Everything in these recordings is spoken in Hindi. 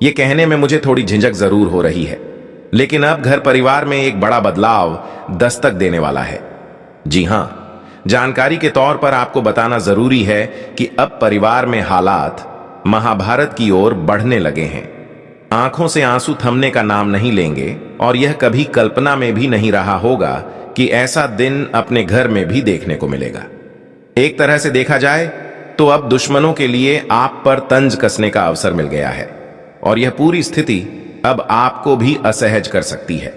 ये कहने में मुझे थोड़ी झिझक जरूर हो रही है, लेकिन अब घर परिवार में एक बड़ा बदलाव दस्तक देने वाला है। जी हां, जानकारी के तौर पर आपको बताना जरूरी है कि अब परिवार में हालात महाभारत की ओर बढ़ने लगे हैं। आंखों से आंसू थमने का नाम नहीं लेंगे और यह कभी कल्पना में भी नहीं रहा होगा कि ऐसा दिन अपने घर में भी देखने को मिलेगा। एक तरह से देखा जाए तो अब दुश्मनों के लिए आप पर तंज कसने का अवसर मिल गया है और यह पूरी स्थिति अब आपको भी असहज कर सकती है,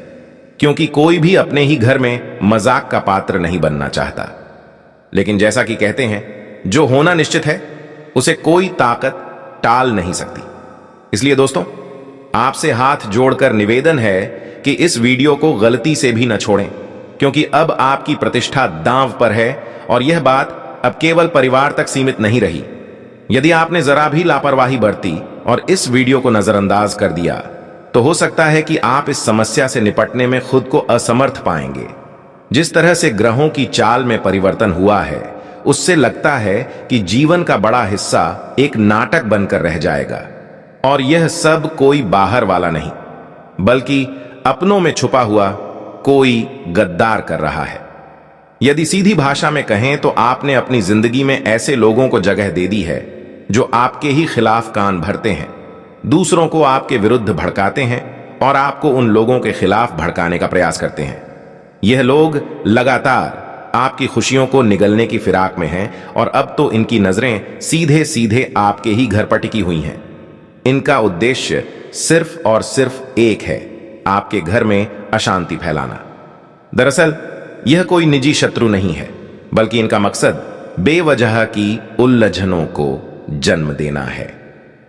क्योंकि कोई भी अपने ही घर में मजाक का पात्र नहीं बनना चाहता। लेकिन जैसा कि कहते हैं, जो होना निश्चित है उसे कोई ताकत टाल नहीं सकती। इसलिए दोस्तों, आपसे हाथ जोड़कर निवेदन है कि इस वीडियो को गलती से भी न छोड़ें, क्योंकि अब आपकी प्रतिष्ठा दांव पर है और यह बात अब केवल परिवार तक सीमित नहीं रही। यदि आपने जरा भी लापरवाही बरती और इस वीडियो को नजरअंदाज कर दिया तो हो सकता है कि आप इस समस्या से निपटने में खुद को असमर्थ पाएंगे। जिस तरह से ग्रहों की चाल में परिवर्तन हुआ है, उससे लगता है कि जीवन का बड़ा हिस्सा एक नाटक बनकर रह जाएगा और यह सब कोई बाहर वाला नहीं, बल्कि अपनों में छुपा हुआ कोई गद्दार कर रहा है। यदि सीधी भाषा में कहें तो आपने अपनी जिंदगी में ऐसे लोगों को जगह दे दी है जो आपके ही खिलाफ कान भरते हैं, दूसरों को आपके विरुद्ध भड़काते हैं और आपको उन लोगों के खिलाफ भड़काने का प्रयास करते हैं। यह लोग लगातार आपकी खुशियों को निगलने की फिराक में हैं और अब तो इनकी नजरें सीधे सीधे आपके ही घर पर टिकी हुई हैं। इनका उद्देश्य सिर्फ और सिर्फ एक है, आपके घर में अशांति फैलाना। दरअसल यह कोई निजी शत्रु नहीं है, बल्कि इनका मकसद बेवजह की उलझनों को जन्म देना है।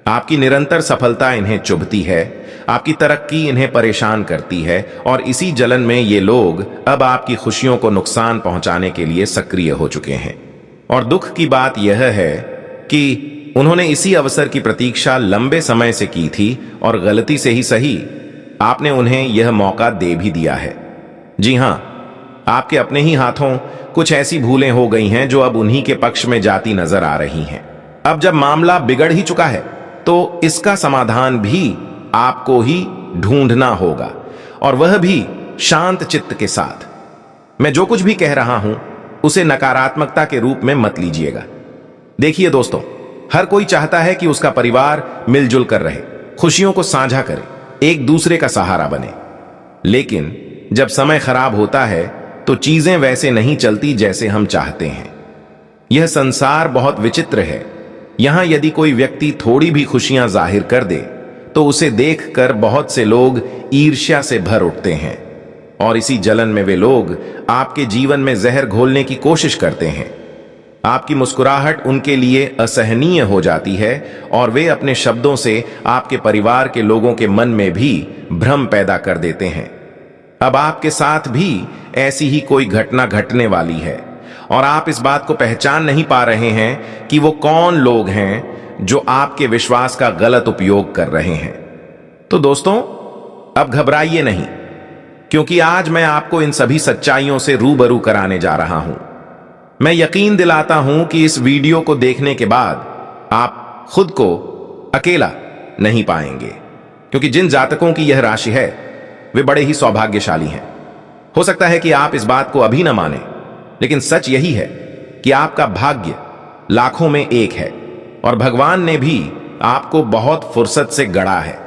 आपकी निरंतर सफलता इन्हें चुभती है, आपकी तरक्की इन्हें परेशान करती है और इसी जलन में ये लोग अब आपकी खुशियों को नुकसान पहुंचाने के लिए सक्रिय हो चुके हैं। और दुख की बात यह है कि उन्होंने इसी अवसर की प्रतीक्षा लंबे समय से की थी और गलती से ही सही, आपने उन्हें यह मौका दे भी दिया है। जी हां, आपके अपने ही हाथों कुछ ऐसी भूलें हो गई हैं जो अब उन्हीं के पक्ष में जाती नजर आ रही हैं। अब जब मामला बिगड़ ही चुका है तो इसका समाधान भी आपको ही ढूंढना होगा, और वह भी शांत चित्त के साथ। मैं जो कुछ भी कह रहा हूं उसे नकारात्मकता के रूप में मत लीजिएगा। देखिए दोस्तों, हर कोई चाहता है कि उसका परिवार मिलजुल कर रहे, खुशियों को साझा करे, एक दूसरे का सहारा बने। लेकिन जब समय खराब होता है तो चीजें वैसे नहीं चलती जैसे हम चाहते हैं। यह संसार बहुत विचित्र है। यहां यदि कोई व्यक्ति थोड़ी भी खुशियां जाहिर कर दे तो उसे देखकर बहुत से लोग ईर्ष्या से भर उठते हैं और इसी जलन में वे लोग आपके जीवन में जहर घोलने की कोशिश करते हैं। आपकी मुस्कुराहट उनके लिए असहनीय हो जाती है और वे अपने शब्दों से आपके परिवार के लोगों के मन में भी भ्रम पैदा कर देते हैं। अब आपके साथ भी ऐसी ही कोई घटना घटने वाली है और आप इस बात को पहचान नहीं पा रहे हैं कि वो कौन लोग हैं जो आपके विश्वास का गलत उपयोग कर रहे हैं। तो दोस्तों, अब घबराइए नहीं, क्योंकि आज मैं आपको इन सभी सच्चाइयों से रूबरू कराने जा रहा हूं। मैं यकीन दिलाता हूं कि इस वीडियो को देखने के बाद आप खुद को अकेला नहीं पाएंगे, क्योंकि जिन जातकों की यह राशि है वे बड़े ही सौभाग्यशाली हैं। हो सकता है कि आप इस बात को अभी न माने, लेकिन सच यही है कि आपका भाग्य लाखों में एक है और भगवान ने भी आपको बहुत फुर्सत से गढ़ा है।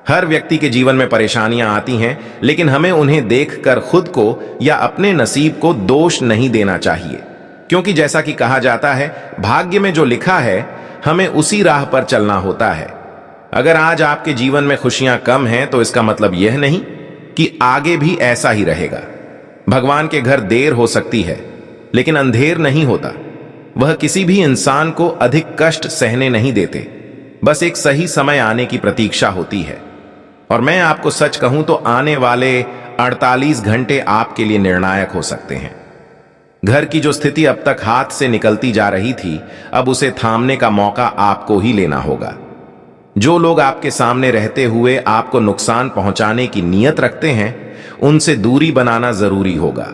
हर व्यक्ति के जीवन में परेशानियां आती हैं, लेकिन हमें उन्हें देखकर खुद को या अपने नसीब को दोष नहीं देना चाहिए, क्योंकि जैसा कि कहा जाता है, भाग्य में जो लिखा है हमें उसी राह पर चलना होता है। अगर आज आपके जीवन में खुशियां कम हैं तो इसका मतलब यह नहीं कि आगे भी ऐसा ही रहेगा। भगवान के घर देर हो सकती है, लेकिन अंधेर नहीं होता। वह किसी भी इंसान को अधिक कष्ट सहने नहीं देते, बस एक सही समय आने की प्रतीक्षा होती है। और मैं आपको सच कहूं तो आने वाले 48 घंटे आपके लिए निर्णायक हो सकते हैं। घर की जो स्थिति अब तक हाथ से निकलती जा रही थी, अब उसे थामने का मौका आपको ही लेना होगा। जो लोग आपके सामने रहते हुए आपको नुकसान पहुंचाने की नीयत रखते हैं, उनसे दूरी बनाना जरूरी होगा।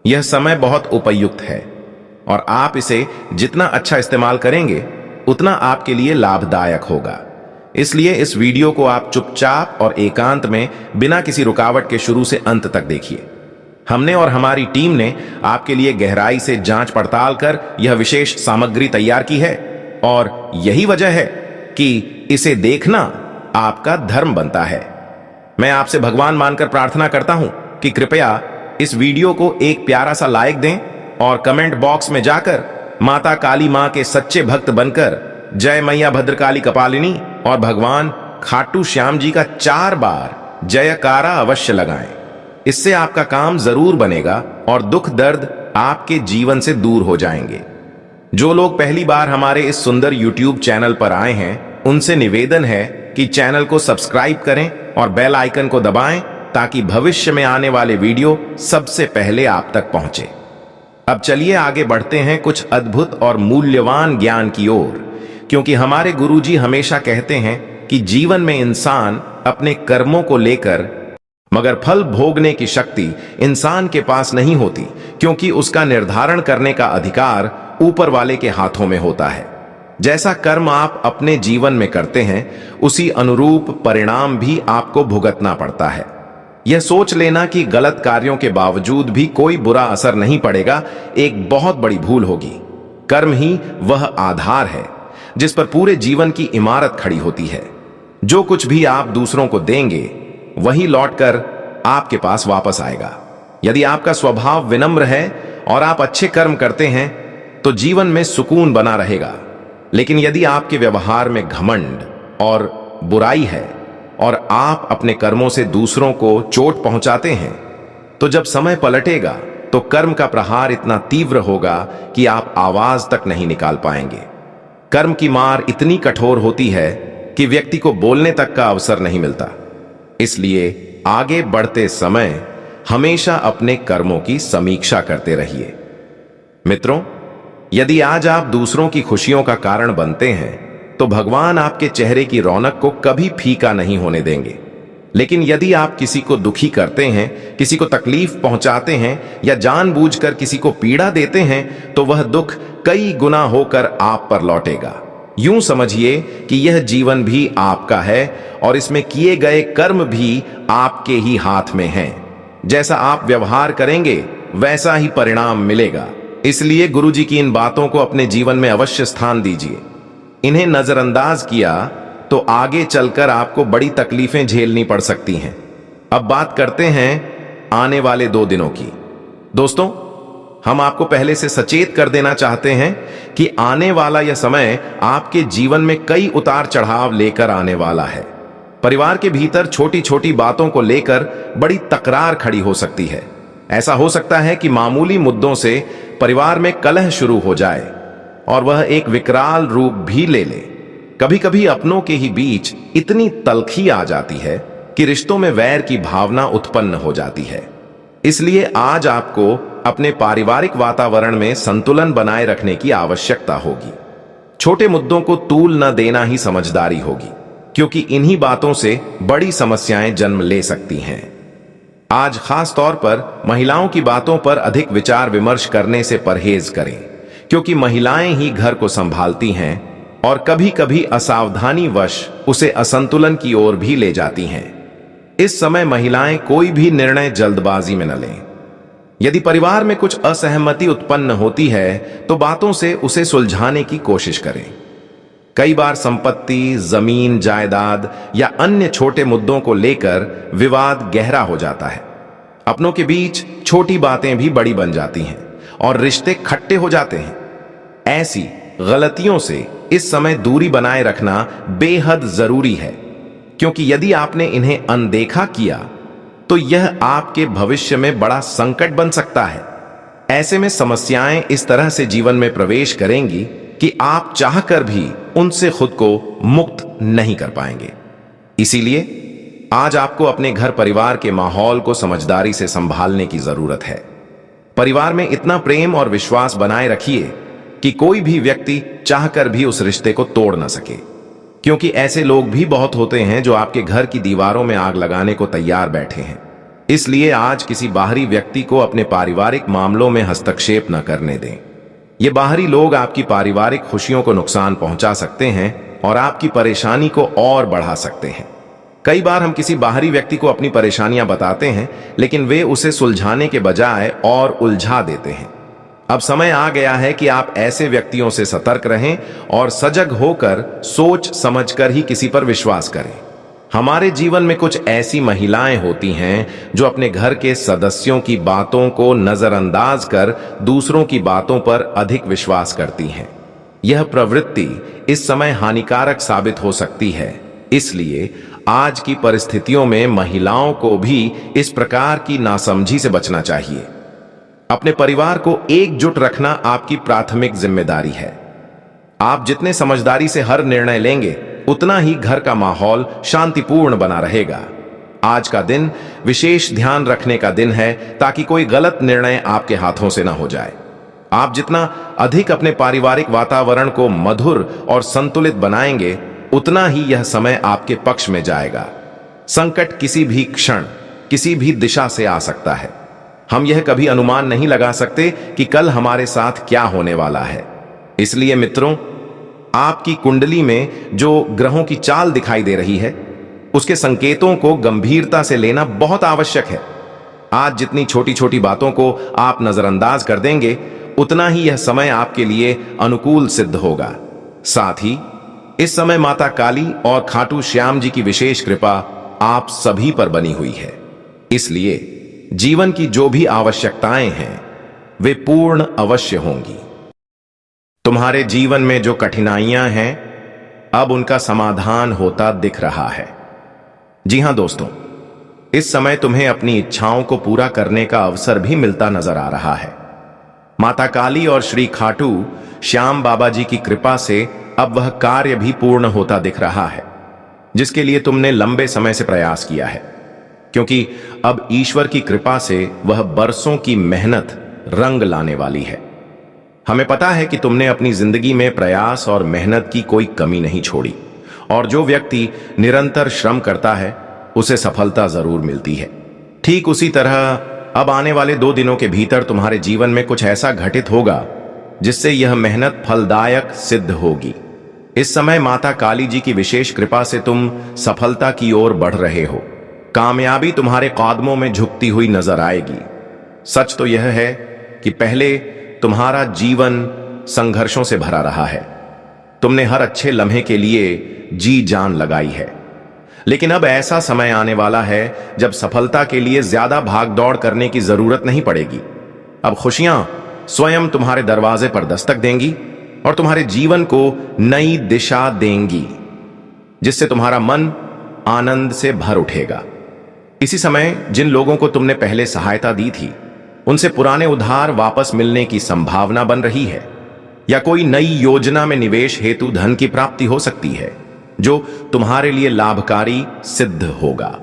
यह समय बहुत उपयुक्त है और आप इसे जितना अच्छा इस्तेमाल करेंगे उतना आपके लिए लाभदायक होगा। इसलिए इस वीडियो को आप चुपचाप और एकांत में बिना किसी रुकावट के शुरू से अंत तक देखिए। हमने और हमारी टीम ने आपके लिए गहराई से जांच पड़ताल कर यह विशेष सामग्री तैयार की है और यही वजह है कि इसे देखना आपका धर्म बनता है। मैं आपसे भगवान मानकर प्रार्थना करता हूं कि कृपया इस वीडियो को एक प्यारा सा लाइक दें और कमेंट बॉक्स में जाकर माता काली मां के सच्चे भक्त बनकर जय मैया भद्रकाली कपालिनी और भगवान खाटू श्याम जी का 4 बार जयकारा अवश्य लगाएं। इससे आपका काम जरूर बनेगा और दुख दर्द आपके जीवन से दूर हो जाएंगे। जो लोग पहली बार हमारे इस सुंदर YouTube चैनल पर आए हैं, उनसे निवेदन है कि चैनल को सब्सक्राइब करें और बेल आइकन को दबाएं ताकि भविष्य में आने वाले वीडियो सबसे पहले आप तक पहुंचे। अब चलिए आगे बढ़ते हैं कुछ अद्भुत और मूल्यवान ज्ञान की ओर, क्योंकि हमारे गुरुजी हमेशा कहते हैं कि जीवन में इंसान अपने कर्मों को लेकर, मगर फल भोगने की शक्ति इंसान के पास नहीं होती, क्योंकि उसका निर्धारण करने का अधिकार ऊपर वाले के हाथों में होता है। जैसा कर्म आप अपने जीवन में करते हैं, उसी अनुरूप परिणाम भी आपको भुगतना पड़ता है। यह सोच लेना कि गलत कार्यों के बावजूद भी कोई बुरा असर नहीं पड़ेगा, एक बहुत बड़ी भूल होगी। कर्म ही वह आधार है जिस पर पूरे जीवन की इमारत खड़ी होती है। जो कुछ भी आप दूसरों को देंगे, वही लौटकर आपके पास वापस आएगा। यदि आपका स्वभाव विनम्र है और आप अच्छे कर्म करते हैं, तो जीवन में सुकून बना रहेगा। लेकिन यदि आपके व्यवहार में घमंड और बुराई है और आप अपने कर्मों से दूसरों को चोट पहुंचाते हैं, तो जब समय पलटेगा तो कर्म का प्रहार इतना तीव्र होगा कि आप आवाज तक नहीं निकाल पाएंगे। कर्म की मार इतनी कठोर होती है कि व्यक्ति को बोलने तक का अवसर नहीं मिलता। इसलिए आगे बढ़ते समय हमेशा अपने कर्मों की समीक्षा करते रहिए। मित्रों, यदि आज आप दूसरों की खुशियों का कारण बनते हैं, तो भगवान आपके चेहरे की रौनक को कभी फीका नहीं होने देंगे। लेकिन यदि आप किसी को दुखी करते हैं, किसी को तकलीफ पहुंचाते हैं या जानबूझकर किसी को पीड़ा देते हैं, तो वह दुख कई गुना होकर आप पर लौटेगा। यूं समझिए कि यह जीवन भी आपका है और इसमें किए गए कर्म भी आपके ही हाथ में हैं। जैसा आप व्यवहार करेंगे, वैसा ही परिणाम मिलेगा। इसलिए गुरुजी की इन बातों को अपने जीवन में अवश्य स्थान दीजिए। इन्हें नजरअंदाज किया तो आगे चलकर आपको बड़ी तकलीफें झेलनी पड़ सकती हैं। अब बात करते हैं आने वाले 2 दिनों की। दोस्तों, हम आपको पहले से सचेत कर देना चाहते हैं कि आने वाला यह समय आपके जीवन में कई उतार चढ़ाव लेकर आने वाला है। परिवार के भीतर छोटी छोटी बातों को लेकर बड़ी तकरार खड़ी हो सकती है। ऐसा हो सकता है कि मामूली मुद्दों से परिवार में कलह शुरू हो जाए और वह एक विकराल रूप भी ले ले। कभी कभी अपनों के ही बीच इतनी तलखी आ जाती है कि रिश्तों में वैर की भावना उत्पन्न हो जाती है। इसलिए आज आपको अपने पारिवारिक वातावरण में संतुलन बनाए रखने की आवश्यकता होगी। छोटे मुद्दों को तूल न देना ही समझदारी होगी, क्योंकि इन्हीं बातों से बड़ी समस्याएं जन्म ले सकती हैं। आज खास तौर पर महिलाओं की बातों पर अधिक विचार विमर्श करने से परहेज करें, क्योंकि महिलाएं ही घर को संभालती हैं और कभी कभी असावधानी वश उसे असंतुलन की ओर भी ले जाती हैं। इस समय महिलाएं कोई भी निर्णय जल्दबाजी में न लें। यदि परिवार में कुछ असहमति उत्पन्न होती है, तो बातों से उसे सुलझाने की कोशिश करें। कई बार संपत्ति, जमीन, जायदाद या अन्य छोटे मुद्दों को लेकर विवाद गहरा हो जाता है। अपनों के बीच छोटी बातें भी बड़ी बन जाती हैं और रिश्ते खट्टे हो जाते हैं। ऐसी गलतियों से इस समय दूरी बनाए रखना बेहद जरूरी है, क्योंकि यदि आपने इन्हें अनदेखा किया तो यह आपके भविष्य में बड़ा संकट बन सकता है। ऐसे में समस्याएं इस तरह से जीवन में प्रवेश करेंगी कि आप चाहकर भी उनसे खुद को मुक्त नहीं कर पाएंगे। इसीलिए आज आपको अपने घर परिवार के माहौल को समझदारी से संभालने की जरूरत है। परिवार में इतना प्रेम और विश्वास बनाए रखिए कि कोई भी व्यक्ति चाहकर भी उस रिश्ते को तोड़ न सके, क्योंकि ऐसे लोग भी बहुत होते हैं जो आपके घर की दीवारों में आग लगाने को तैयार बैठे हैं। इसलिए आज किसी बाहरी व्यक्ति को अपने पारिवारिक मामलों में हस्तक्षेप न करने दें। ये बाहरी लोग आपकी पारिवारिक खुशियों को नुकसान पहुंचा सकते हैं और आपकी परेशानी को और बढ़ा सकते हैं। कई बार हम किसी बाहरी व्यक्ति को अपनी परेशानियां बताते हैं, लेकिन वे उसे सुलझाने के बजाय और उलझा देते हैं। अब समय आ गया है कि आप ऐसे व्यक्तियों से सतर्क रहें और सजग होकर सोच समझकर ही किसी पर विश्वास करें। हमारे जीवन में कुछ ऐसी महिलाएं होती हैं जो अपने घर के सदस्यों की बातों को नजरअंदाज कर दूसरों की बातों पर अधिक विश्वास करती हैं। यह प्रवृत्ति इस समय हानिकारक साबित हो सकती है, इसलिए आज की परिस्थितियों में महिलाओं को भी इस प्रकार की नासमझी से बचना चाहिए। अपने परिवार को एकजुट रखना आपकी प्राथमिक जिम्मेदारी है। आप जितने समझदारी से हर निर्णय लेंगे, उतना ही घर का माहौल शांतिपूर्ण बना रहेगा। आज का दिन विशेष ध्यान रखने का दिन है, ताकि कोई गलत निर्णय आपके हाथों से ना हो जाए। आप जितना अधिक अपने पारिवारिक वातावरण को मधुर और संतुलित बनाएंगे, उतना ही यह समय आपके पक्ष में जाएगा। संकट किसी भी क्षण, किसी भी दिशा से आ सकता है। हम यह कभी अनुमान नहीं लगा सकते कि कल हमारे साथ क्या होने वाला है। इसलिए मित्रों, आपकी कुंडली में जो ग्रहों की चाल दिखाई दे रही है, उसके संकेतों को गंभीरता से लेना बहुत आवश्यक है। आज जितनी छोटी छोटी बातों को आप नजरअंदाज कर देंगे, उतना ही यह समय आपके लिए अनुकूल सिद्ध होगा। साथ ही इस समय माता काली और खाटू श्याम जी की विशेष कृपा आप सभी पर बनी हुई है। इसलिए जीवन की जो भी आवश्यकताएं हैं, वे पूर्ण अवश्य होंगी। तुम्हारे जीवन में जो कठिनाइयां हैं, अब उनका समाधान होता दिख रहा है। जी हां दोस्तों, इस समय तुम्हें अपनी इच्छाओं को पूरा करने का अवसर भी मिलता नजर आ रहा है। माता काली और श्री खाटू श्याम बाबा जी की कृपा से अब वह कार्य भी पूर्ण होता दिख रहा है, जिसके लिए तुमने लंबे समय से प्रयास किया है। क्योंकि अब ईश्वर की कृपा से वह बरसों की मेहनत रंग लाने वाली है। हमें पता है कि तुमने अपनी जिंदगी में प्रयास और मेहनत की कोई कमी नहीं छोड़ी, और जो व्यक्ति निरंतर श्रम करता है, उसे सफलता जरूर मिलती है। ठीक उसी तरह अब आने वाले 2 दिनों के भीतर तुम्हारे जीवन में कुछ ऐसा घटित होगा जिससे यह मेहनत फलदायक सिद्ध होगी। इस समय माता काली जी की विशेष कृपा से तुम सफलता की ओर बढ़ रहे हो। कामयाबी तुम्हारे कदमों में झुकती हुई नजर आएगी। सच तो यह है कि पहले तुम्हारा जीवन संघर्षों से भरा रहा है। तुमने हर अच्छे लम्हे के लिए जी जान लगाई है, लेकिन अब ऐसा समय आने वाला है जब सफलता के लिए ज्यादा भागदौड़ करने की जरूरत नहीं पड़ेगी। अब खुशियां स्वयं तुम्हारे दरवाजे पर दस्तक देंगी और तुम्हारे जीवन को नई दिशा देंगी, जिससे तुम्हारा मन आनंद से भर उठेगा। इसी समय जिन लोगों को तुमने पहले सहायता दी थी, उनसे पुराने उधार वापस मिलने की संभावना बन रही है, या कोई नई योजना में निवेश हेतु धन की प्राप्ति हो सकती है, जो तुम्हारे लिए लाभकारी सिद्ध होगा।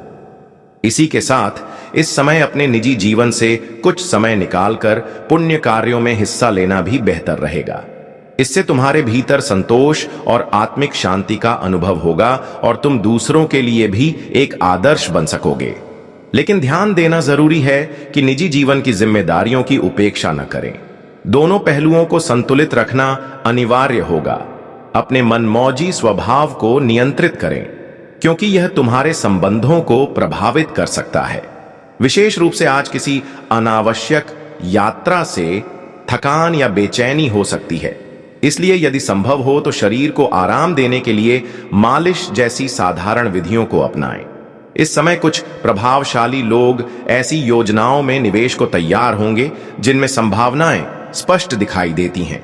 इसी के साथ इस समय अपने निजी जीवन से कुछ समय निकालकर पुण्य कार्यों में हिस्सा लेना भी बेहतर रहेगा। इससे तुम्हारे भीतर संतोष और आत्मिक शांति का अनुभव होगा और तुम दूसरों के लिए भी एक आदर्श बन सकोगे। लेकिन ध्यान देना जरूरी है कि निजी जीवन की जिम्मेदारियों की उपेक्षा न करें। दोनों पहलुओं को संतुलित रखना अनिवार्य होगा। अपने मनमौजी स्वभाव को नियंत्रित करें, क्योंकि यह तुम्हारे संबंधों को प्रभावित कर सकता है। विशेष रूप से आज किसी अनावश्यक यात्रा से थकान या बेचैनी हो सकती है। इसलिए यदि संभव हो तो शरीर को आराम देने के लिए मालिश जैसी साधारण विधियों को अपनाएं। इस समय कुछ प्रभावशाली लोग ऐसी योजनाओं में निवेश को तैयार होंगे जिनमें संभावनाएं स्पष्ट दिखाई देती हैं।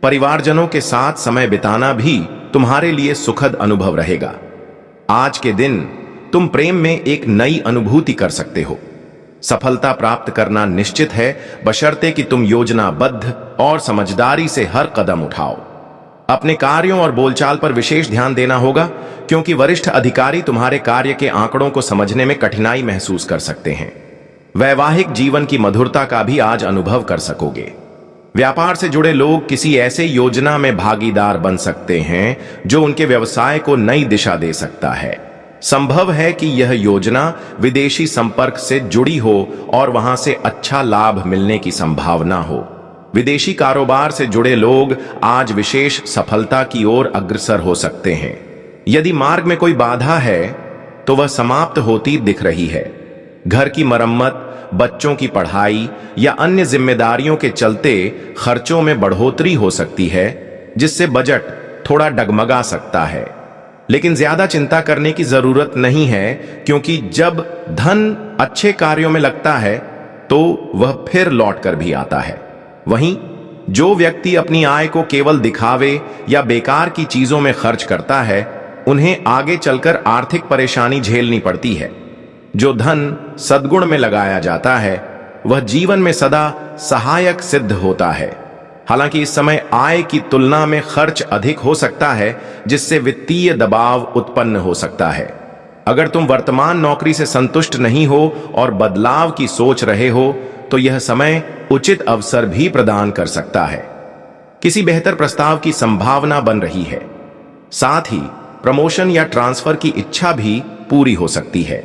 परिवारजनों के साथ समय बिताना भी तुम्हारे लिए सुखद अनुभव रहेगा। आज के दिन तुम प्रेम में एक नई अनुभूति कर सकते हो। सफलता प्राप्त करना निश्चित है, बशर्ते कि तुम योजनाबद्ध और समझदारी से हर कदम उठाओ। अपने कार्यों और बोलचाल पर विशेष ध्यान देना होगा, क्योंकि वरिष्ठ अधिकारी तुम्हारे कार्य के आंकड़ों को समझने में कठिनाई महसूस कर सकते हैं। वैवाहिक जीवन की मधुरता का भी आज अनुभव कर सकोगे। व्यापार से जुड़े लोग किसी ऐसे योजना में भागीदार बन सकते हैं जो उनके व्यवसाय को नई दिशा दे सकता है। संभव है कि यह योजना विदेशी संपर्क से जुड़ी हो और वहां से अच्छा लाभ मिलने की संभावना हो। विदेशी कारोबार से जुड़े लोग आज विशेष सफलता की ओर अग्रसर हो सकते हैं। यदि मार्ग में कोई बाधा है तो वह समाप्त होती दिख रही है। घर की मरम्मत, बच्चों की पढ़ाई या अन्य जिम्मेदारियों के चलते खर्चों में बढ़ोतरी हो सकती है, जिससे बजट थोड़ा डगमगा सकता है। लेकिन ज्यादा चिंता करने की जरूरत नहीं है, क्योंकि जब धन अच्छे कार्यों में लगता है तो वह फिर लौट कर भी आता है। वहीं जो व्यक्ति अपनी आय को केवल दिखावे या बेकार की चीजों में खर्च करता है, उन्हें आगे चलकर आर्थिक परेशानी झेलनी पड़ती है। जो धन सद्गुण में लगाया जाता है वह जीवन में सदा सहायक सिद्ध होता है। हालांकि इस समय आय की तुलना में खर्च अधिक हो सकता है, जिससे वित्तीय दबाव उत्पन्न हो सकता है। अगर तुम वर्तमान नौकरी से संतुष्ट नहीं हो और बदलाव की सोच रहे हो तो यह समय उचित अवसर भी प्रदान कर सकता है। किसी बेहतर प्रस्ताव की संभावना बन रही है। साथ ही प्रमोशन या ट्रांसफर की इच्छा भी पूरी हो सकती है।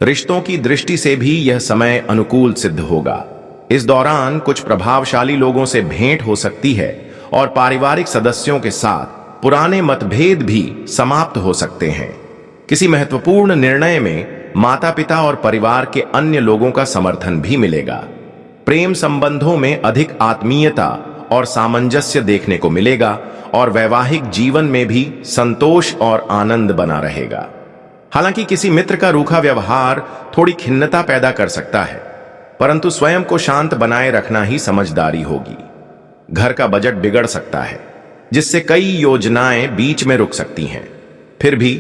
रिश्तों की दृष्टि से भी यह समय अनुकूल सिद्ध होगा। इस दौरान कुछ प्रभावशाली लोगों से भेंट हो सकती है और पारिवारिक सदस्यों के साथ पुराने मतभेद भी समाप्त हो सकते हैं। किसी महत्वपूर्ण निर्णय में माता पिता और परिवार के अन्य लोगों का समर्थन भी मिलेगा। प्रेम संबंधों में अधिक आत्मीयता और सामंजस्य देखने को मिलेगा और वैवाहिक जीवन में भी संतोष और आनंद बना रहेगा। हालांकि किसी मित्र का रूखा व्यवहार थोड़ी खिन्नता पैदा कर सकता है, परंतु स्वयं को शांत बनाए रखना ही समझदारी होगी। घर का बजट बिगड़ सकता है, जिससे कई योजनाएं बीच में रुक सकती हैं। फिर भी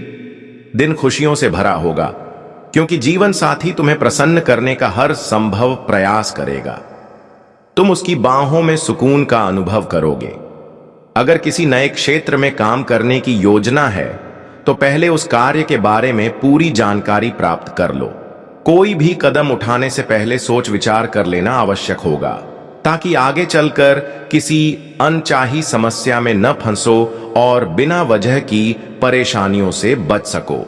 दिन खुशियों से भरा होगा, क्योंकि जीवन साथी तुम्हें प्रसन्न करने का हर संभव प्रयास करेगा। तुम उसकी बाहों में सुकून का अनुभव करोगे। अगर किसी नए क्षेत्र में काम करने की योजना है तो पहले उस कार्य के बारे में पूरी जानकारी प्राप्त कर लो। कोई भी कदम उठाने से पहले सोच विचार कर लेना आवश्यक होगा, ताकि आगे चलकर किसी अनचाही समस्या में न फंसो और बिना वजह की परेशानियों से बच सको।